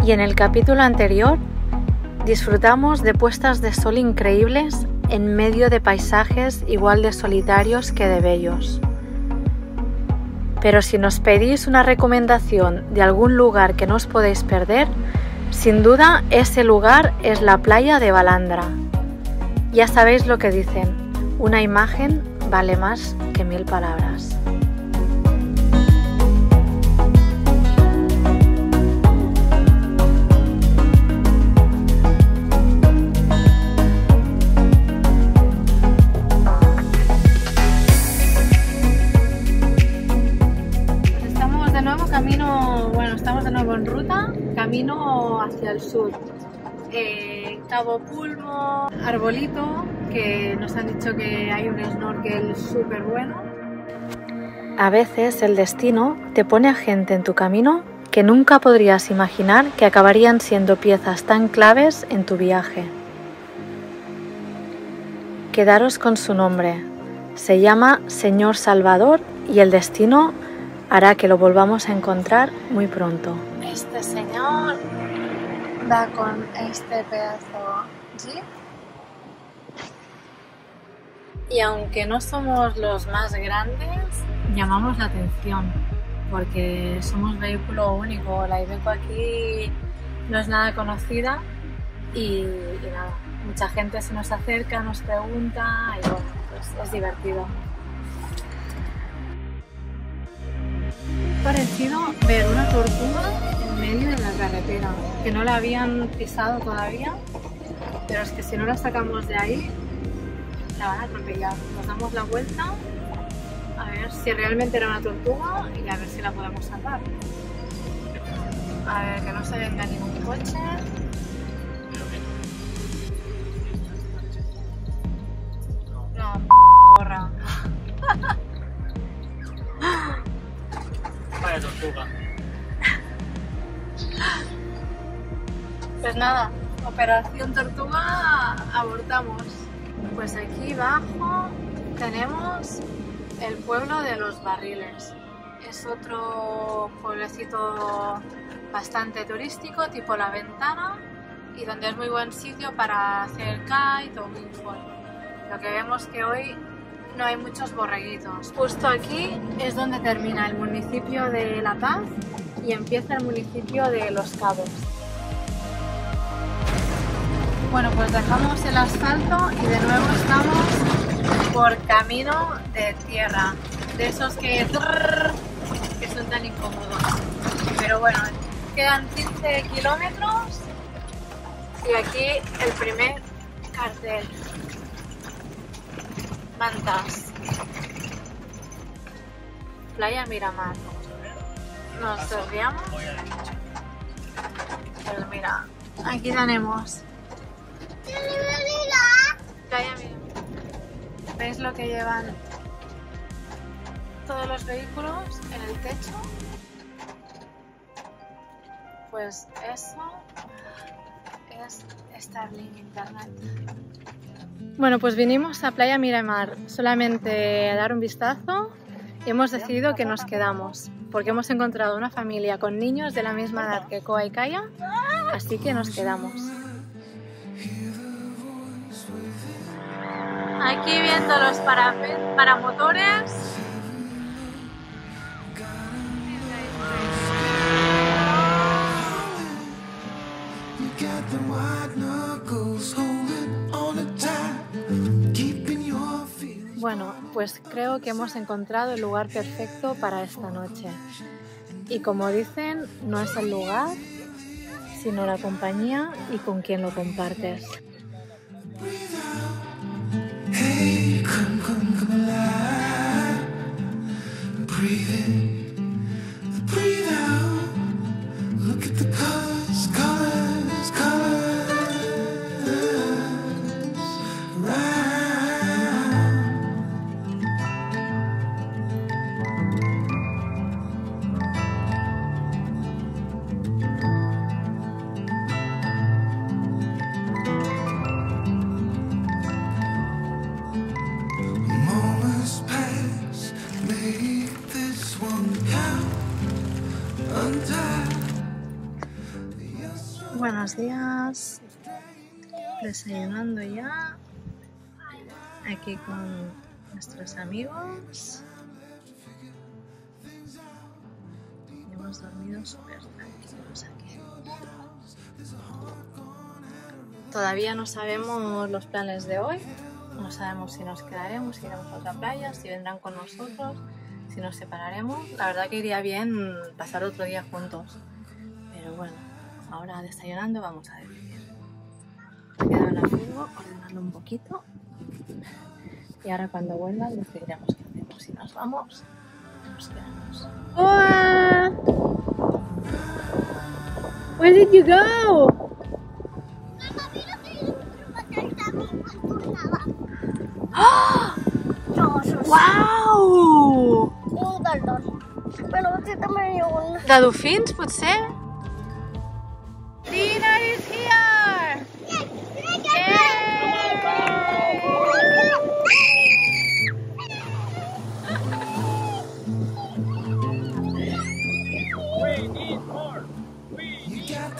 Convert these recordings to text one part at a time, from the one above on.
Y en el capítulo anterior disfrutamos de puestas de sol increíbles en medio de paisajes igual de solitarios que de bellos. Pero si nos pedís una recomendación de algún lugar que no os podéis perder, sin duda ese lugar es la playa de Balandra. Ya sabéis lo que dicen, una imagen vale más que 1000 palabras. Estamos de nuevo en ruta, camino hacia el sur. Cabo Pulmo, Arbolito, que nos han dicho que hay un snorkel súper bueno. A veces el destino te pone a gente en tu camino que nunca podrías imaginar que acabarían siendo piezas tan claves en tu viaje. Quedaros con su nombre, se llama Señor Salvador y el destino hará que lo volvamos a encontrar muy pronto. Este señor va con este pedazo jeep y aunque no somos los más grandes, llamamos la atención porque somos vehículo único. La Iveco aquí no es nada conocida y nada, mucha gente se nos acerca, nos pregunta y bueno, pues es divertido. Parecido ver una tortuga en medio de la carretera, que no la habían pisado todavía, pero es que si no la sacamos de ahí, la van a atropellar. Nos damos la vuelta a ver si realmente era una tortuga y a ver si la podemos salvar. A ver, que no se venga ningún coche. No, gorra. Vaya tortuga. Pues nada, operación tortuga, abortamos. Pues aquí abajo tenemos el pueblo de Los Barriles. Es otro pueblecito bastante turístico, tipo La Ventana, y donde es muy buen sitio para hacer kite o windsurf. Lo que vemos que hoy no hay muchos borreguitos. Justo aquí es donde termina el municipio de La Paz y empieza el municipio de Los Cabos. Bueno, pues dejamos el asfalto y de nuevo estamos por camino de tierra, de esos que son tan incómodos. Pero bueno, quedan 15 kilómetros y aquí el primer cartel. Mantas. Playa Miramar. Nos desviamos. Pues mira, aquí tenemos Playa Miramar. ¿Veis lo que llevan todos los vehículos en el techo? Pues eso es Starlink Internet. Bueno, pues vinimos a Playa Miramar solamente a dar un vistazo y hemos decidido que nos quedamos porque hemos encontrado una familia con niños de la misma edad que Koa y Kaya, así que nos quedamos. Aquí viendo los paramotores. Bueno, pues creo que hemos encontrado el lugar perfecto para esta noche. Y como dicen, no es el lugar, sino la compañía y con quien lo compartes. Hey, come alive. Breathe in, breathe out. Look at the colors, colors, colors. Right. Moments pass, make this one Buenos días, desayunando ya, aquí con nuestros amigos. Hemos dormido súper tranquilos aquí. Todavía no sabemos los planes de hoy, no sabemos si nos quedaremos, si iremos a otra playa, si vendrán con nosotros, si nos separaremos. La verdad que iría bien pasar otro día juntos, pero bueno, ahora desayunando vamos a decidir. Me quedo en la furgo, ordenarlo un poquito y ahora cuando vuelvan decidiremos qué hacemos, si nos vamos o nos quedamos. ¡Hola! Where did you go? ¡Oh! Wow! De dofins, potser? Dinner is here! We need more! We need more!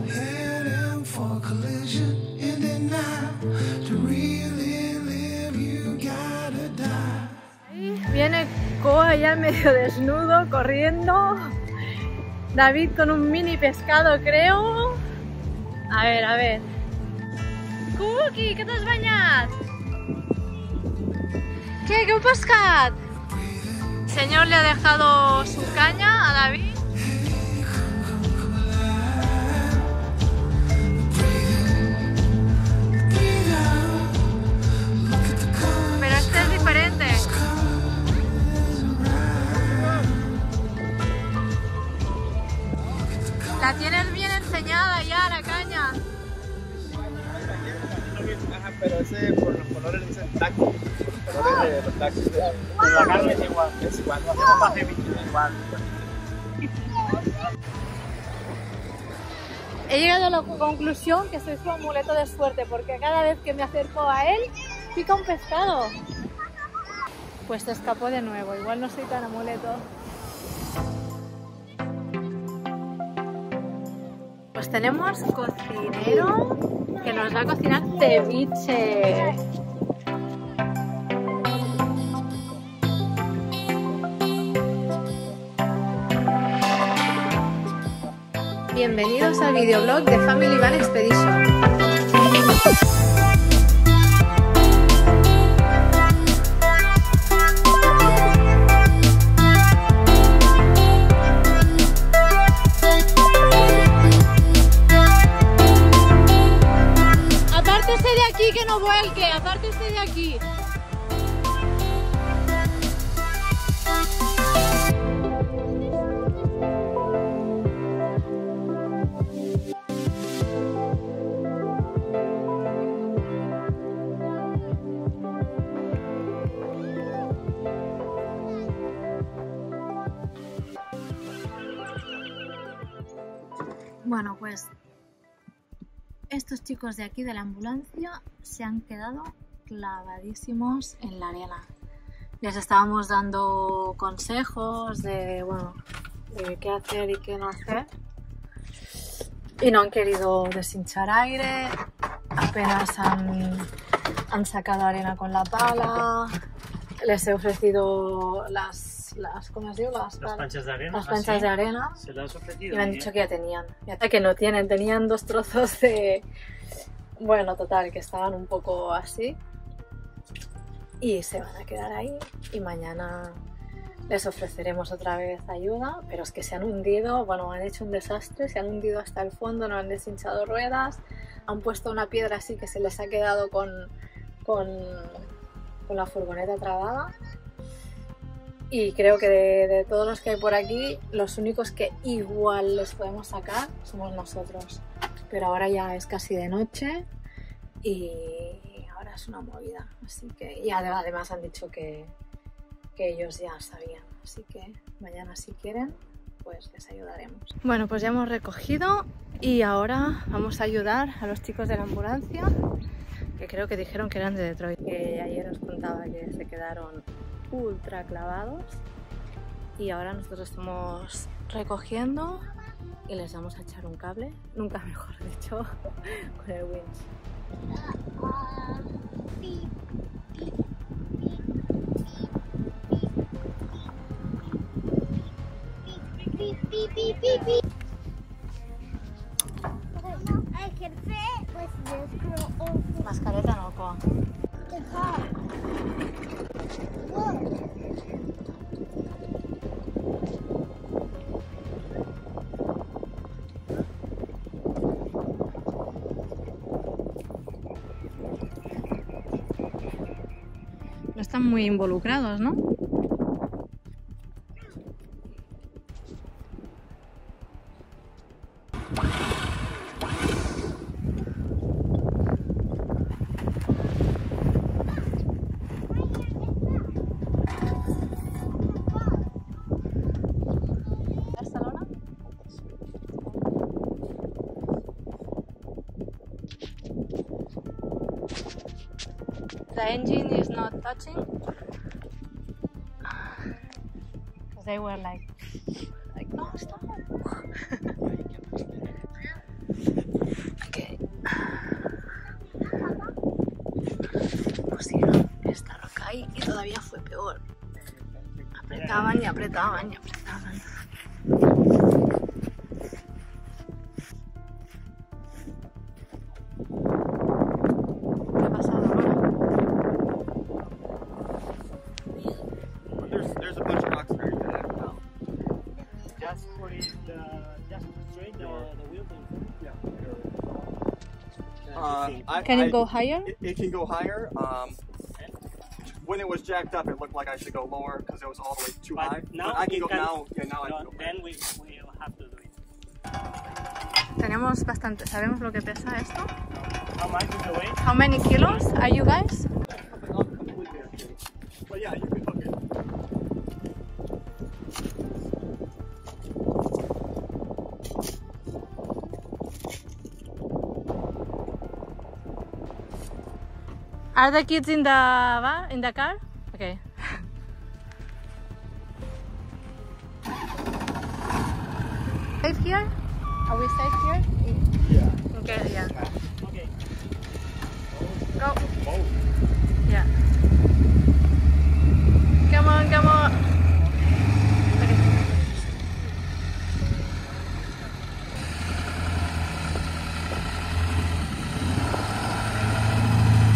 Heading for collision in the night. To really live, you gotta die. Viene Koa ya medio desnudo, corriendo. David con un mini pescado, creo. A ver. Cookie, que t'has banyat? ¿Qué heu pescat? El señor le ha dejado su caña a David. Pero este es diferente. La tienes bien enseñada ya, la caña. Pero ese por los colores le dicen tacos. Los colores de los tacos. La carne es igual. No hacemos más de 20 igual. He llegado a la conclusión que soy su amuleto de suerte, porque cada vez que me acerco a él, pica un pescado. Pues se escapó de nuevo, igual no soy tan amuleto. Pues tenemos cocinero que nos va a cocinar ceviche. Bienvenidos al videoblog de Family Van Expedition. Apártese de aquí que no vuelque, apártese de aquí. Bueno, pues estos chicos de aquí de la ambulancia se han quedado clavadísimos en la arena. Les estábamos dando consejos de, bueno, de qué hacer y qué no hacer. Y no han querido deshinchar aire, apenas han sacado arena con la pala. Les he ofrecido ¿cómo os digo? Las planchas de arena. Las planchas de arena. Se las has ofrecido. Y me han dicho que ya tenían. Que no tenían 2 trozos de... Bueno, total, que estaban un poco así. Y se van a quedar ahí. Y mañana les ofreceremos otra vez ayuda. Pero es que se han hundido, bueno, han hecho un desastre. Se han hundido hasta el fondo, no han deshinchado ruedas. Han puesto una piedra así que se les ha quedado con la furgoneta trabada. Y creo que de todos los que hay por aquí, los únicos que igual les podemos sacar somos nosotros. Pero ahora ya es casi de noche y ahora es una movida. Así que, y además han dicho que ellos ya sabían. Así que mañana si quieren, pues les ayudaremos. Bueno, pues ya hemos recogido y ahora vamos a ayudar a los chicos de la ambulancia, que creo que dijeron que eran de Detroit. Que ayer os contaba que se quedaron ultra clavados. Y ahora nosotros estamos recogiendo y les vamos a echar un cable, nunca mejor dicho, con el winch. Mascareta no, po. No están muy involucrados, ¿no? ¿Barcelona? The engine is not touching because they were like no, stop. Okay. Pusieron esta roca ahí y todavía fue peor. Apretaban y apretaban y apretaban. ¿Qué ha pasado ahora? There's a bunch of rocks there you have to out. Just put it, just straight the wheel. Yeah. Can it go higher? It can go higher. When it was jacked up, it looked like I should go lower because it was all the way too high. Now But I can it go can- now. Yeah, now I can go. Then we will have to do it. Tenemos bastante. ¿Sabemos lo que pesa esto? How much is the weight? How many kilos are you guys? But yeah, you can hook it. Are the kids in the car? Okay. Safe here? Are we safe here? Yeah. Okay, yeah. Okay. Go. Oh. Yeah. Come on, come on. Okay.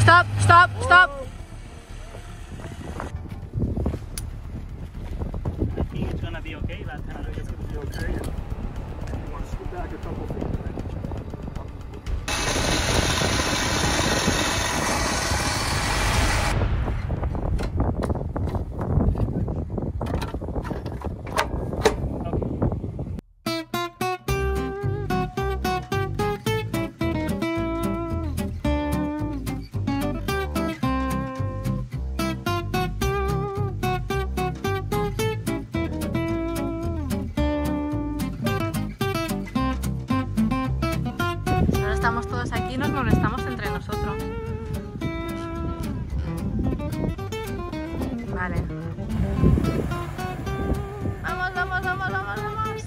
Stop, stop, stop. I think it's gonna be okay. That's I think it's going to be okay. You want to scoot back a couple feet. Ahora estamos todos aquí y nos molestamos entre nosotros. Vale. Vamos, vamos, vamos, vamos, vamos.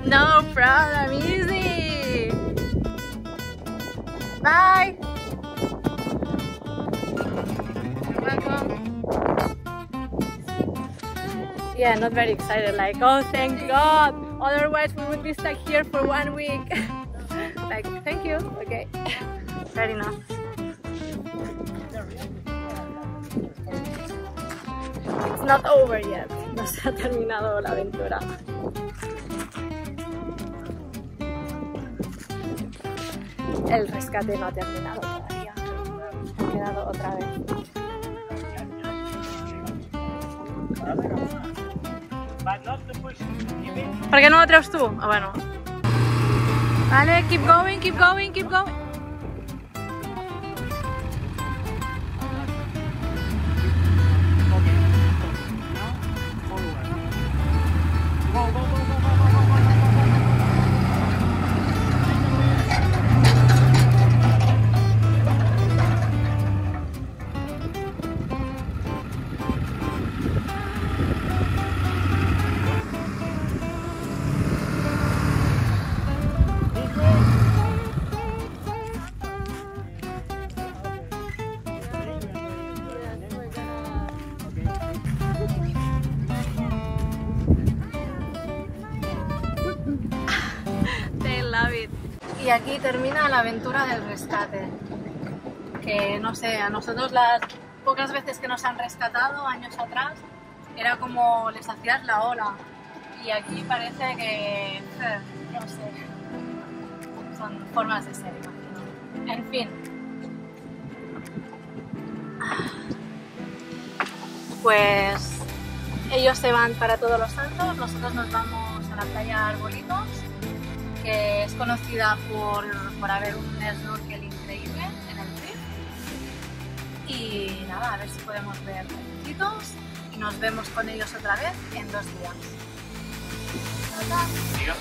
No problem, easy. Bye. You're welcome. Yeah, not very excited, like, oh, thank God, otherwise we would be stuck here for 1 week. Like, thank you, okay, fair enough. It's not over yet, no se ha terminado la aventura. El rescate no ha terminado todavía, ha quedado otra vez. But not to push. Keep it. ¿Por qué no lo traes tú? Ah, bueno. Vale, keep going, keep going, keep going. Okay. Now forward. Go, go, go, go, go, go, go, go, go, go, go, go. Y aquí termina la aventura del rescate. Que no sé, a nosotros las pocas veces que nos han rescatado años atrás era como les hacías la ola. Y aquí parece que, no sé, son formas de ser, imagino. En fin. Pues ellos se van para Todos los Santos, nosotros nos vamos a la playa Arbolitos, que es conocida por haber un snorkel increíble en el Riff. Y nada, a ver si podemos ver peces y nos vemos con ellos otra vez en 2 días. Diga.